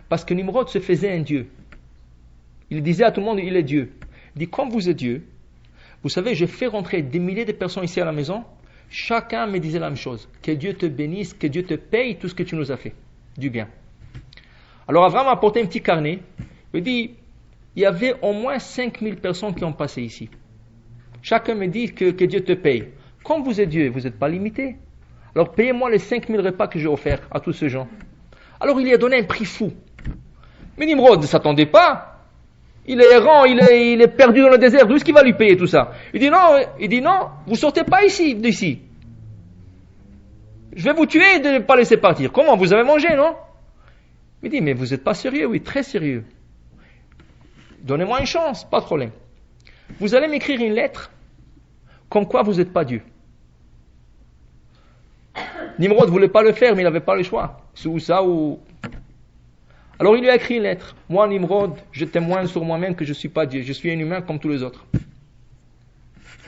Parce que Nimrod se faisait un Dieu. Il disait à tout le monde, il est Dieu. Il dit, comme vous êtes Dieu, vous savez, je fais rentrer des milliers de personnes ici à la maison. Chacun me disait la même chose. Que Dieu te bénisse, que Dieu te paye tout ce que tu nous as fait. Du bien. Alors Abraham a apporté un petit carnet. Il dit, il y avait au moins 5000 personnes qui ont passé ici. Chacun me dit que Dieu te paye. Comme vous êtes Dieu, vous n'êtes pas limité. Alors payez-moi les 5000 repas que j'ai offerts à tous ces gens. Alors il lui a donné un prix fou. Mais Nimrod ne s'attendait pas. Il est errant, il est perdu dans le désert. D'où est-ce qu'il va lui payer tout ça? Il dit non, vous sortez pas d'ici. Je vais vous tuer de ne pas laisser partir. Comment? Vous avez mangé, non? Il dit, mais vous n'êtes pas sérieux? Oui, très sérieux. Donnez-moi une chance, pas de problème. Vous allez m'écrire une lettre comme quoi vous n'êtes pas Dieu. Nimrod ne voulait pas le faire, mais il n'avait pas le choix. Alors il lui a écrit une lettre. Moi, Nimrod, je témoigne sur moi-même que je ne suis pas Dieu. Je suis un humain comme tous les autres.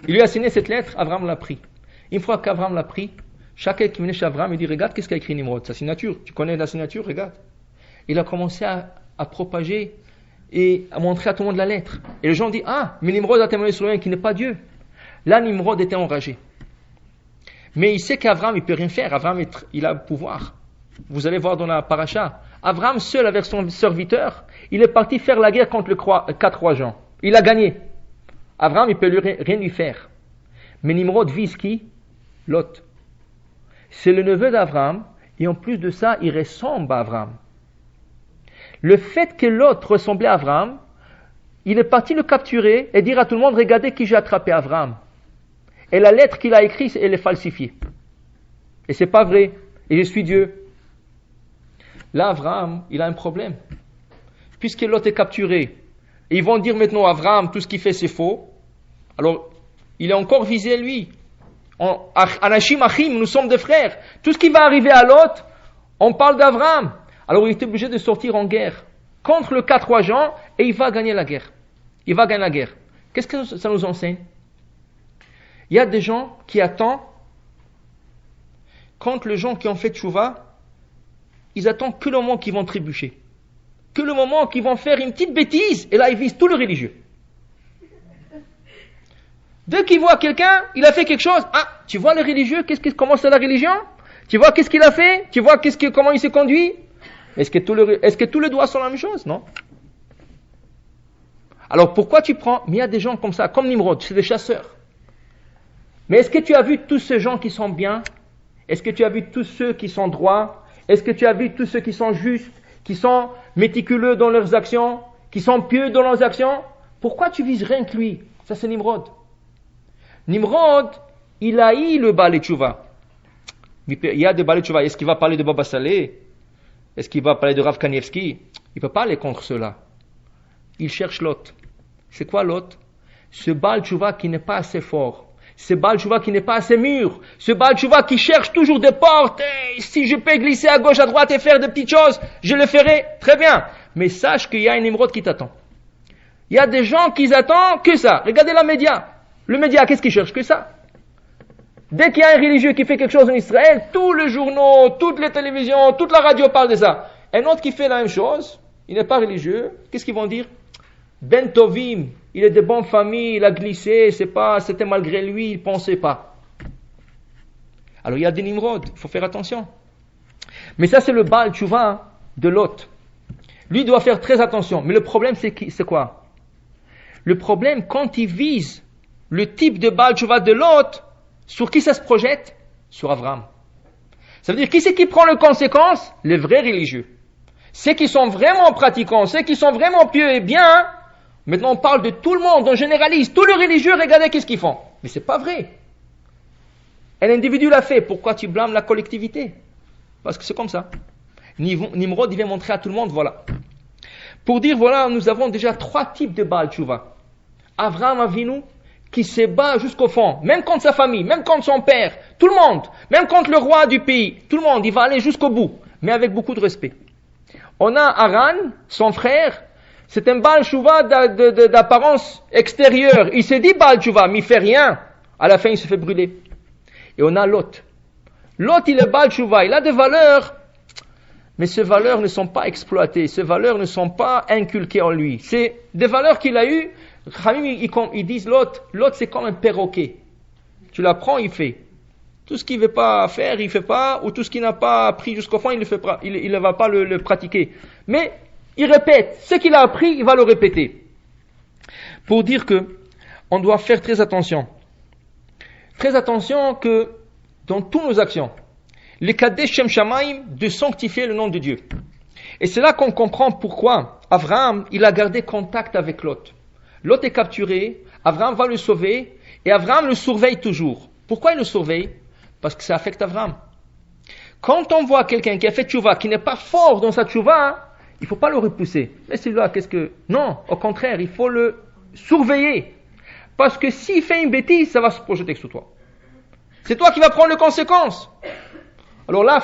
Il lui a signé cette lettre, Abraham l'a pris. Une fois qu'Abraham l'a pris, chacun qui venait chez Abraham, il dit, regarde qu'est-ce qu'a écrit Nimrod, sa signature. Tu connais la signature, regarde. Il a commencé à propager et à montrer à tout le monde la lettre. Et les gens disent, ah, mais Nimrod a témoigné sur lui qui n'est pas Dieu. Là, Nimrod était enragé. Mais il sait qu'Abraham, il ne peut rien faire. Abraham, il a le pouvoir. Vous allez voir dans la paracha. Abraham, seul avec son serviteur, il est parti faire la guerre contre les 4 rois gens. Il a gagné. Abraham, il ne peut rien lui faire. Mais Nimrod vise qui? Lot. C'est le neveu d'Abraham, et en plus de ça, il ressemble à Abraham. Le fait que Lot ressemblait à Abraham, il est parti le capturer et dire à tout le monde, regardez qui j'ai attrapé, Abraham. Et la lettre qu'il a écrite, elle est falsifiée. Et c'est pas vrai. Et je suis Dieu. Là, Abraham, il a un problème. Puisque Lot est capturé, et ils vont dire maintenant, Abraham, tout ce qu'il fait, c'est faux. Alors, il est encore visé, lui. Anashim Achim, nous sommes des frères. Tout ce qui va arriver à Lot, on parle d'Abraham. Alors, il est obligé de sortir en guerre contre le 4 rois gens, et il va gagner la guerre. Il va gagner la guerre. Qu'est-ce que ça nous enseigne? Il y a des gens qui attendent, quand les gens qui ont fait tchouva, ils attendent que le moment qu'ils vont trébucher. Que le moment qu'ils vont faire une petite bêtise, et là ils visent tout le religieux. Dès qu'ils voient quelqu'un, il a fait quelque chose, ah, tu vois le religieux, comment c'est la religion? Tu vois qu'est-ce qu'il a fait? Tu vois comment il s'est conduit? Est-ce que tous les doigts sont la même chose? Non. Alors pourquoi tu prends? Mais il y a des gens comme ça, comme Nimrod, c'est des chasseurs. Mais est-ce que tu as vu tous ces gens qui sont bien? Est-ce que tu as vu tous ceux qui sont droits? Est-ce que tu as vu tous ceux qui sont justes, qui sont méticuleux dans leurs actions, qui sont pieux dans leurs actions? Pourquoi tu vises rien que lui? Ça c'est Nimrod. Nimrod, il haït le Baal Tchouva. Il y a des Baal Tchouva. Est-ce qu'il va parler de Baba Saleh? Est-ce qu'il va parler de Rav Kanievski? Il ne peut pas aller contre cela. Il cherche Lot. C'est quoi Lot? Ce Baal Tchouva qui n'est pas assez fort. Ce Baal Tchouva qui n'est pas assez mûr. Ce Baal Tchouva qui cherche toujours des portes. Hey, si je peux glisser à gauche, à droite et faire des petites choses, je le ferai. Très bien. Mais sache qu'il y a un Nimrod qui t'attend. Il y a des gens qui attendent que ça. Regardez la média. Le média, qu'est-ce qu'il cherche? Que ça. Dès qu'il y a un religieux qui fait quelque chose en Israël, tous les journaux, toutes les télévisions, toute la radio parle de ça. Un autre qui fait la même chose, il n'est pas religieux, qu'est-ce qu'ils vont dire? Ben Tovim, il est de bonne famille, il a glissé, c'était malgré lui, il ne pensait pas. Alors il y a des Nimrod, il faut faire attention. Mais ça c'est le Baal Tchouva de Lot. Lui doit faire très attention. Mais le problème c'est quoi? Le problème, quand il vise le type de Baal Tchouva de Lot, sur qui ça se projette? Sur Abraham. Ça veut dire, qui c'est qui prend les conséquences? Les vrais religieux. Ceux qui sont vraiment pratiquants, ceux qui sont vraiment pieux et bien. Maintenant on parle de tout le monde, on généralise. Tous les religieux, regardez qu'est-ce qu'ils font. Mais c'est pas vrai. Un individu l'a fait, pourquoi tu blâmes la collectivité? Parce que c'est comme ça. Nimrod, il vient montrer à tout le monde, voilà. Pour dire, voilà, nous avons déjà 3 types de Baal Tchouva. Abraham Avinu, qui se bat jusqu'au fond, même contre sa famille, même contre son père, tout le monde, même contre le roi du pays, tout le monde, il va aller jusqu'au bout, mais avec beaucoup de respect. On a Haran, son frère, c'est un Baal Tchouva d'apparence extérieure. Il s'est dit Baal Tchouva, mais il fait rien. À la fin, il se fait brûler. Et on a Lot. Lot, il est Baal Tchouva, il a des valeurs, mais ces valeurs ne sont pas exploitées, ces valeurs ne sont pas inculquées en lui. C'est des valeurs qu'il a eues. Ils disent Lot c'est comme un perroquet. Tu l'apprends, il fait. Tout ce qu'il ne veut pas faire, il ne fait pas, ou tout ce qu'il n'a pas appris jusqu'au fond, il ne va pas le pratiquer. Mais il répète. Ce qu'il a appris, il va le répéter. Pour dire que on doit faire très attention. Très attention que dans toutes nos actions, les Kadesh Shem Shamaim, de sanctifier le nom de Dieu. Et c'est là qu'on comprend pourquoi Abraham, il a gardé contact avec Lot. Lot est capturé, Abraham va le sauver, et Abraham le surveille toujours. Pourquoi il le surveille? Parce que ça affecte Abraham. Quand on voit quelqu'un qui a fait tchouva, qui n'est pas fort dans sa tchouva, il ne faut pas le repousser. Mais celui-là, Non, au contraire, il faut le surveiller. Parce que s'il fait une bêtise, ça va se projeter sur toi. C'est toi qui vas prendre les conséquences. Alors là,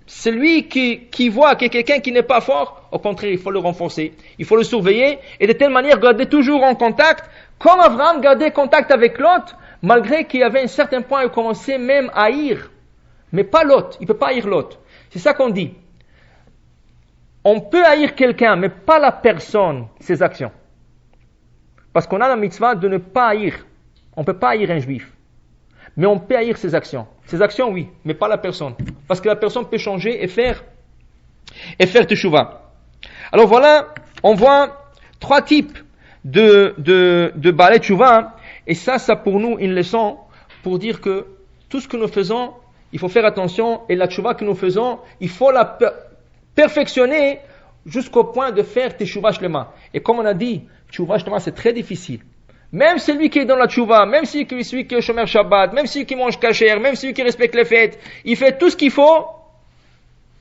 celui qui voit qu'il y a quelqu'un qui n'est pas fort, au contraire, il faut le renforcer. Il faut le surveiller et de telle manière garder toujours en contact. Comme Abraham gardait contact avec Lot, malgré qu'il y avait un certain point, il commençait même à haïr. Mais pas Lot. Il ne peut pas haïr Lot. C'est ça qu'on dit. On peut haïr quelqu'un, mais pas la personne, ses actions. Parce qu'on a la mitzvah de ne pas haïr. On ne peut pas haïr un juif. Mais on peut haïr ses actions. Ses actions, oui, mais pas la personne. Parce que la personne peut changer et faire teshuva. Alors voilà, on voit 3 types de balai teshuva. Et ça pour nous une leçon pour dire que tout ce que nous faisons, il faut faire attention. Et la teshuva que nous faisons, il faut la perfectionner jusqu'au point de faire teshuva shlema. Et comme on a dit, teshuva shlema c'est très difficile. Même celui qui est dans la tchouva, même celui qui est shomer Shabbat, même celui qui mange kasher, même celui qui respecte les fêtes, il fait tout ce qu'il faut.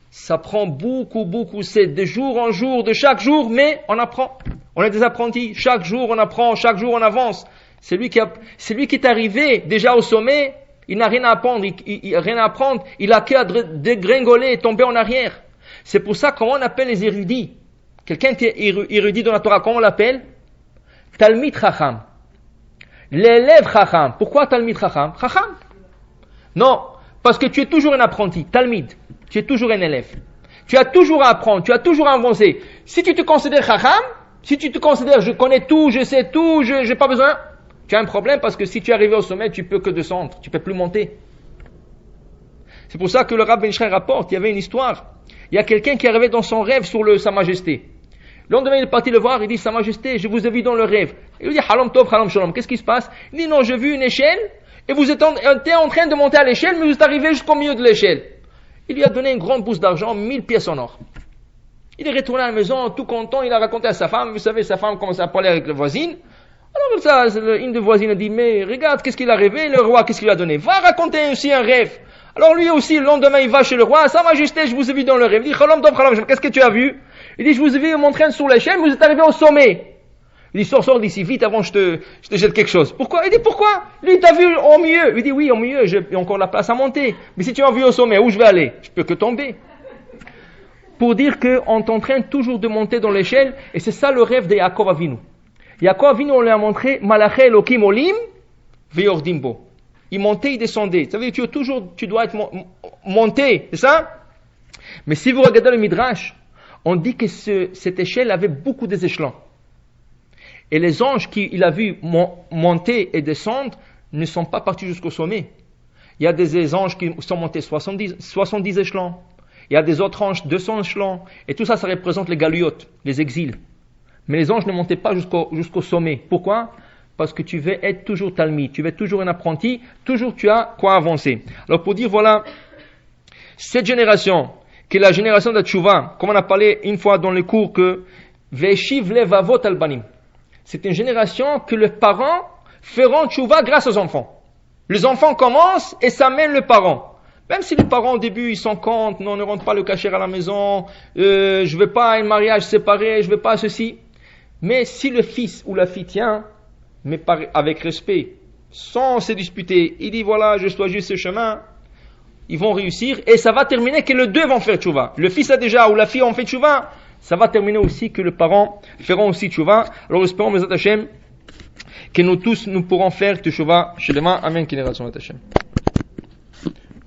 Ça prend beaucoup, c'est de jour en jour, de chaque jour, mais on apprend. On est des apprentis. Chaque jour on apprend, chaque jour on avance. Celui qui est arrivé déjà au sommet, il n'a rien à apprendre, il a qu'à dégringoler et tomber en arrière. C'est pour ça comment on appelle les érudits. Quelqu'un qui est érudit dans la Torah, comment on l'appelle? Talmid Chacham. L'élève Chacham. Pourquoi Talmid Chacham? Chacham? Non, parce que tu es toujours un apprenti. Talmid. Tu es toujours un élève. Tu as toujours à apprendre, tu as toujours à avancer. Si tu te considères Chacham, si tu te considères je connais tout, je sais tout, je n'ai pas besoin, tu as un problème parce que si tu es arrivé au sommet, tu peux que descendre, tu peux plus monter. C'est pour ça que le Rav Ben Ishraï rapporte, il y avait une histoire. Il y a quelqu'un qui est arrivé dans son rêve sur Sa Majesté. Le lendemain, il est parti le voir, il dit, Sa Majesté, je vous ai vu dans le rêve. Il lui dit, Halam Tov, Halam Shalom, qu'est-ce qui se passe? Il dit, non, j'ai vu une échelle, et vous êtes en train de monter à l'échelle, mais vous êtes arrivé jusqu'au milieu de l'échelle. Il lui a donné une grande bourse d'argent, 1000 pièces en or. Il est retourné à la maison, tout content, il a raconté à sa femme, vous savez, sa femme commence à parler avec la voisine. Alors une des voisines a dit, mais regarde, qu'est-ce qu'il a rêvé, le roi, qu'est-ce qu'il a donné? Va raconter aussi un rêve. Alors lui aussi, le lendemain, il va chez le roi, Sa Majesté, je vous ai vu dans le rêve. Il dit, Halam Tov, Halam Shalom, qu'est-ce que tu as vu? Il dit, je vous ai vu m'entraîner sur l'échelle, vous êtes arrivé au sommet. Il dit, sors d'ici vite avant je te jette quelque chose. Pourquoi? Il dit, pourquoi? Lui, t'as vu au milieu. Il dit, oui, au milieu, j'ai encore la place à monter. Mais si tu m'as vu au sommet, où je vais aller? Je peux que tomber. Pour dire qu'on t'entraîne toujours de monter dans l'échelle, et c'est ça le rêve de Yaakov Avinu. Yaakov Avinu, on lui a montré, Malaché Elokim Olim, Ve'yordimbo. Il montait, il descendait. Ça veut dire que tu dois être monté, c'est ça? Mais si vous regardez le Midrash, on dit que cette échelle avait beaucoup d'échelons. Et les anges qu'il a vus monter et descendre ne sont pas partis jusqu'au sommet. Il y a des anges qui sont montés 70 échelons. Il y a des autres anges 200 échelons. Et tout ça, ça représente les galiotes, les exils. Mais les anges ne montaient pas jusqu'au sommet. Pourquoi? Parce que tu veux être toujours talmid, tu veux être toujours un apprenti, toujours tu as quoi avancer. Alors pour dire, voilà, cette génération, qui est la génération de la tchouva, comme on a parlé une fois dans les cours que Veshiv levavot albanim. C'est une génération que les parents feront tchouva grâce aux enfants. Les enfants commencent et ça mène le parent. Même si les parents au début ils sont contre, non, ne rentre pas le kasher à la maison, je veux pas un mariage séparé, je veux pas ceci. Mais si le fils ou la fille tient, mais avec respect, sans se disputer, il dit voilà, je choisis ce chemin, ils vont réussir et ça va terminer que les deux vont faire tchouva. Le fils a déjà ou la fille ont fait tchouva, ça va terminer aussi que les parents feront aussi tchouva. Alors espérons, Bezat Hashem, que nous tous nous pourrons faire tchouva chez les mains. Amen.